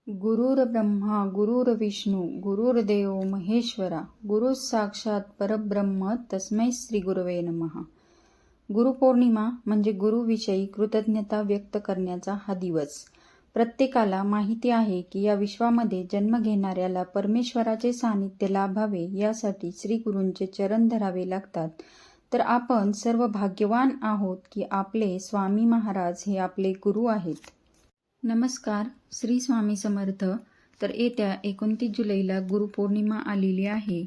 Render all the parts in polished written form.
गुरुर्ब्रह्मा गुरुर्विष्णू गुरुर्देव महेश्वरा गुरु साक्षात परब्रह्म तस्मै श्री गुरवे नमः. गुरुपौर्णिमा म्हणजे गुरुविषयी कृतज्ञता व्यक्त करण्याचा हा दिवस. प्रत्येकाला माहिती आहे की या विश्वामध्ये जन्म घेणाऱ्याला परमेश्वराचे सानिध्य लाभावे यासाठी श्री गुरूंचे चरण धरावे लागतात. तर आपण सर्व भाग्यवान आहोत की आपले स्वामी महाराज हे आपले गुरु आहेत. नमस्कार, श्री स्वामी समर्थ. तर येत्या 29 जुलैला गुरुपौर्णिमा आलेली आहे.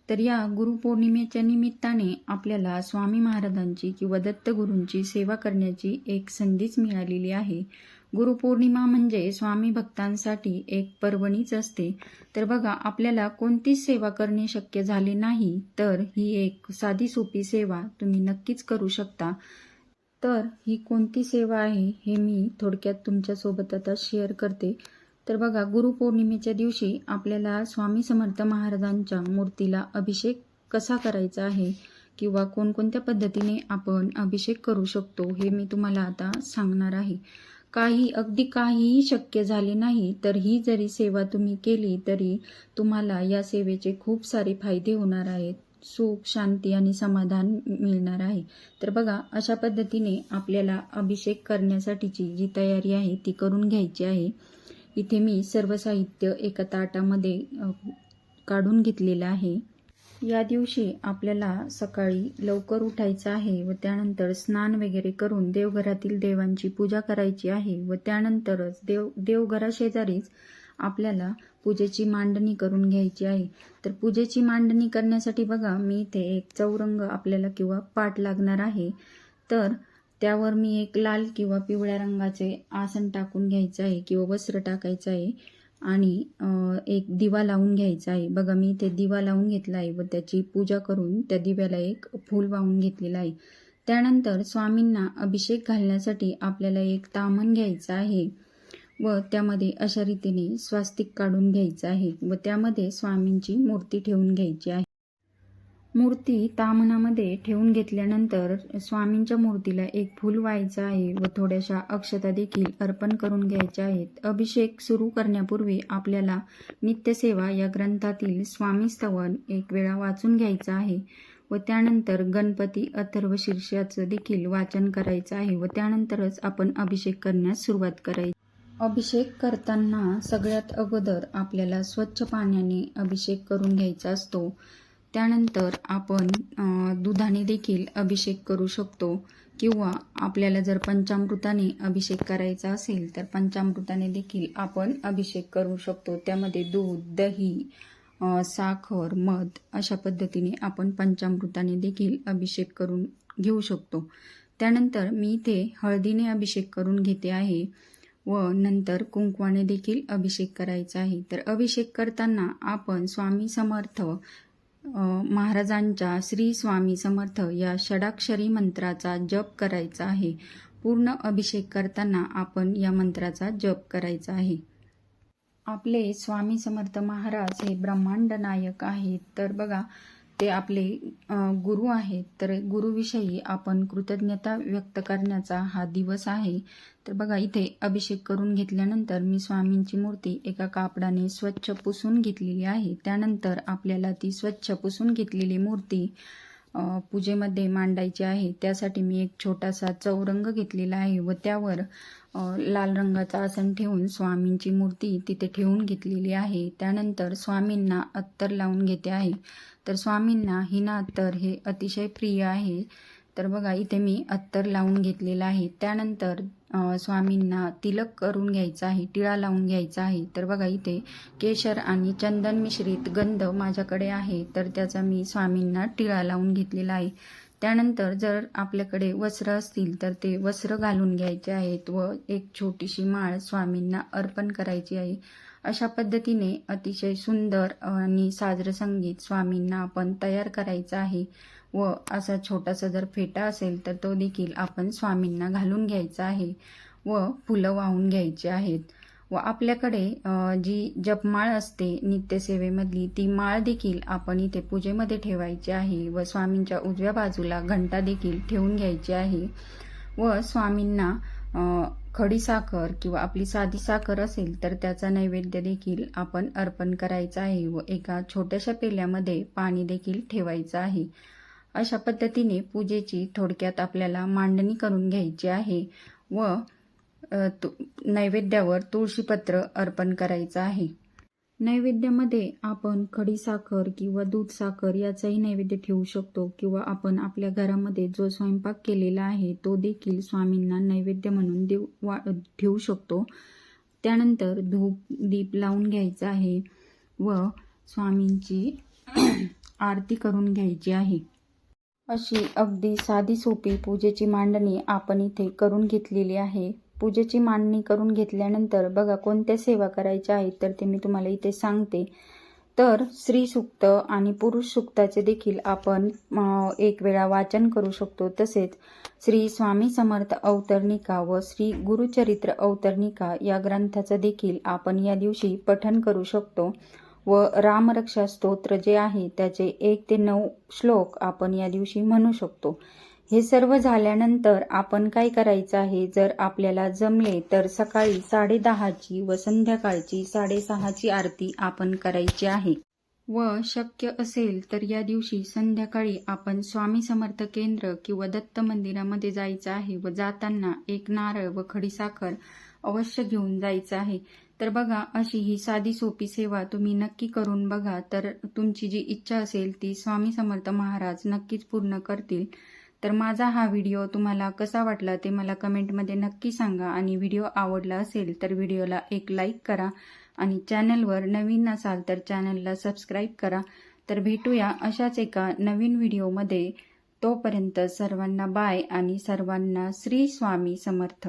तर या गुरुपौर्णिमेच्या निमित्ताने आपल्याला स्वामी महाराजांची किंवा दत्तगुरूंची सेवा करण्याची एक संधीच मिळालेली आहे. गुरुपौर्णिमा म्हणजे स्वामी भक्तांसाठी एक पर्वणीच असते. तर बघा, आपल्याला कोणतीच सेवा करणे शक्य झाले नाही तर ही एक साधी सोपी सेवा तुम्ही नक्कीच करू शकता. तर ही कोणती सेवा आहे हे मी थोडक्यात तुमच्यासोबत आता शेअर करते. तर बघा, गुरुपौर्णिमेच्या दिवशी आपल्याला स्वामी समर्थ महाराजांच्या मूर्तीला अभिषेक कसा करायचा आहे किंवा कोणकोणत्या पद्धतीने आपण अभिषेक करू शकतो हे मी तुम्हाला आता सांगणार आहे. अगदी काहीही शक्य झाले नाही तर ही जरी सेवा तुम्ही केली तरी तुम्हाला या सेवेचे खूप सारे फायदे होणार आहेत. सुख, शांती आणि समाधान मिळणार आहे. तर बघा, अशा पद्धतीने आपल्याला अभिषेक करण्यासाठीची जी तयारी आहे ती करून घ्यायची आहे. इथे मी सर्व साहित्य एका ताटामध्ये काढून घेतलेलं आहे. या दिवशी आपल्याला सकाळी लवकर उठायचं आहे व त्यानंतर स्नान वगैरे करून देवघरातील देवांची पूजा करायची आहे व त्यानंतरच देवघराशेजारीच आपल्याला पूजेची मांडणी करून घ्यायची आहे. तर पूजेची मांडणी करण्यासाठी बघा, मी इथे एक चौरंग आपल्याला किंवा पाट लागणार आहे. तर त्यावर मी एक लाल किंवा पिवळ्या रंगाचे आसन टाकून घ्यायचं आहे किंवा वस्त्र टाकायचं आहे आणि एक दिवा लावून घ्यायचा आहे. बघा, मी इथे दिवा लावून घेतला आहे व त्याची पूजा करून त्या दिव्याला एक फूल वाहून घेतलेलं आहे. त्यानंतर स्वामींना अभिषेक घालण्यासाठी आपल्याला एक ताम्हण घ्यायचं आहे व त्यामध्ये अशा रीतीने स्वास्तिक काढून घ्यायचं आहे व त्यामध्ये स्वामींची मूर्ती ठेवून घ्यायची आहे. मूर्ती ताम्हणामध्ये ठेवून घेतल्यानंतर स्वामींच्या मूर्तीला एक फूल व्हायचं आहे व थोड्याशा अक्षता देखील अर्पण करून घ्यायच्या आहेत. अभिषेक सुरू करण्यापूर्वी आपल्याला नित्यसेवा या ग्रंथातील स्वामी स्तवन एक वेळा वाचून घ्यायचं आहे व त्यानंतर गणपती अथर्व शीर्षाचं देखील वाचन करायचं आहे व त्यानंतरच आपण अभिषेक करण्यास सुरुवात करायची. अभिषेक करताना सगळ्यात अगोदर आपल्याला स्वच्छ पाण्याने अभिषेक करून घ्यायचा असतो. त्यानंतर आपण दुधाने देखील अभिषेक करू शकतो किंवा आपल्याला जर पंचामृताने अभिषेक करायचा असेल तर पंचामृताने देखील आपण अभिषेक करू शकतो. त्यामध्ये दूध, दही, साखर, मध अशा पद्धतीने आपण पंचामृताने देखील अभिषेक करून घेऊ शकतो. त्यानंतर मी इथे हळदीने अभिषेक करून घेते आहे व नंतर कुंकवाने देखील अभिषेक करायचा आहे. तर अभिषेक करताना आपण स्वामी समर्थ महाराजांच्या श्री स्वामी समर्थ या षडाक्षरी मंत्राचा जप करायचा आहे. पूर्ण अभिषेक करताना आपण या मंत्राचा जप करायचा आहे. आपले स्वामी समर्थ महाराज हे ब्रह्मांड नायक आहेत. तर बघा, ते आपले गुरु आहेत. तर गुरुविषयी आपण कृतज्ञता व्यक्त करण्याचा हा दिवस आहे. तर बघा, इथे अभिषेक करून घेतल्यानंतर मी स्वामींची मूर्ती एका कापडाने स्वच्छ पुसून घेतलेली आहे. त्यानंतर आपल्याला ती स्वच्छ पुसून घेतलेली मूर्ती पूजेमध्ये मांडायची आहे. त्यासाठी मी एक छोटासा चौरंग घेतलेला आहे व त्यावर लाल रंगाचा आसन ठेवून स्वामींची मूर्ती तिथे ठेवून घेतलेली आहे. त्यानंतर स्वामींना अत्तर लावून घेते आहे. तर स्वामींना हिना अत्तर हे अतिशय प्रिय आहे. तर बघा, इथे मी अत्तर लावून घेतलेला आहे. त्यानंतर स्वामींना तिलक करून घ्यायचा आहे, टिळा लावून घ्यायचा आहे. तर बघा, इथे केशर आणि चंदन मिश्रित गंध माझ्याकडे आहे तर त्याचा मी स्वामींना टिळा लावून घेतलेला आहे. त्यानंतर जर आपल्याकडे वस्त्र असतील तर ते वस्त्र घालून घ्यायचे आहेत व एक छोटीशी माळ स्वामींना अर्पण करायची आहे. अशा पद्धतीने अतिशय सुंदर आणि साजरं संगीत स्वामींना आपण तयार करायचं आहे व असा छोटासा जर फेटा असेल तर तो देखील आपण स्वामींना घालून घ्यायचा आहे व फुलं वाहून घ्यायची आहेत. व आपल्याकडे जी जपमाळ असते नित्यसेवेमधली ती माळ देखील आपण इथे पूजेमध्ये ठेवायची आहे व स्वामींच्या उजव्या बाजूला घंटा देखील ठेवून घ्यायची आहे व स्वामींना खडीसाखर किंवा आपली साधी साखर असेल तर त्याचा नैवेद्य देखील आपण अर्पण करायचा आहे व एका छोट्याशा पेल्यामध्ये पाणी देखील ठेवायचं आहे. अशा पद्धतीने पूजेची थोडक्यात आपल्याला मांडणी करून घ्यायची आहे व नैवेद्यावर तुळशीपत्र अर्पण करायचं आहे. नैवेद्यामध्ये आपण खडीसाखर किंवा दूध साखर याचाही नैवेद्य ठेवू शकतो किंवा आपण आपल्या घरामध्ये जो स्वयंपाक केलेला आहे तो देखील स्वामींना नैवेद्य म्हणून ठेवू शकतो. त्यानंतर धूप दीप लावून घ्यायचा आहे व स्वामींची आरती करून घ्यायची आहे. अशी अगदी साधी सोपी पूजेची मांडणी आपण इथे करून घेतलेली आहे. पूजेची मांडणी करून घेतल्यानंतर बघा कोणत्या सेवा करायच्या आहेत तर ते मी तुम्हाला इथे सांगते. तर स्त्री सूक्त आणि पुरुष सूक्ताचे देखील आपण एक वेळा वाचन करू शकतो. तसेच श्री स्वामी समर्थ अवतरणिका व श्री गुरुचरित्र अवतरणिका या ग्रंथाचं देखील आपण या दिवशी पठण करू शकतो व रामरक्षा स्तोत्र जे आहे त्याचे 1 ते 9 श्लोक आपण या दिवशी म्हणू शकतो. हे सर्व झाल्यानंतर आपण काय करायचं आहे, जर आपल्याला जमले तर सकाळी 10:30ची व संध्याकाळची 6:30ची आरती आपण करायची आहे व शक्य असेल तर या दिवशी संध्याकाळी आपण स्वामी समर्थ केंद्र किंवा दत्त मंदिरामध्ये जायचं आहे व जाताना एक नारळ व खडीसाखर अवश्य घेऊन जायचं आहे. तर बघा अशी ही साधी सोपी सेवा तुम्ही नक्की करून बघा. तर तुमची जी इच्छा असेल ती स्वामी समर्थ महाराज नक्कीच पूर्ण करतील. तर माझा हा व्हिडिओ तुम्हाला कसा वाटला ते मला कमेंटमध्ये नक्की सांगा आणि व्हिडिओ आवडला असेल तर व्हिडिओला एक लाईक करा आणि चॅनलवर नवीन असाल तर चॅनलला सबस्क्राईब करा. तर भेटूया अशाच एका नवीन व्हिडिओमध्ये. तोपर्यंत सर्वांना बाय आणि सर्वांना श्री स्वामी समर्थ.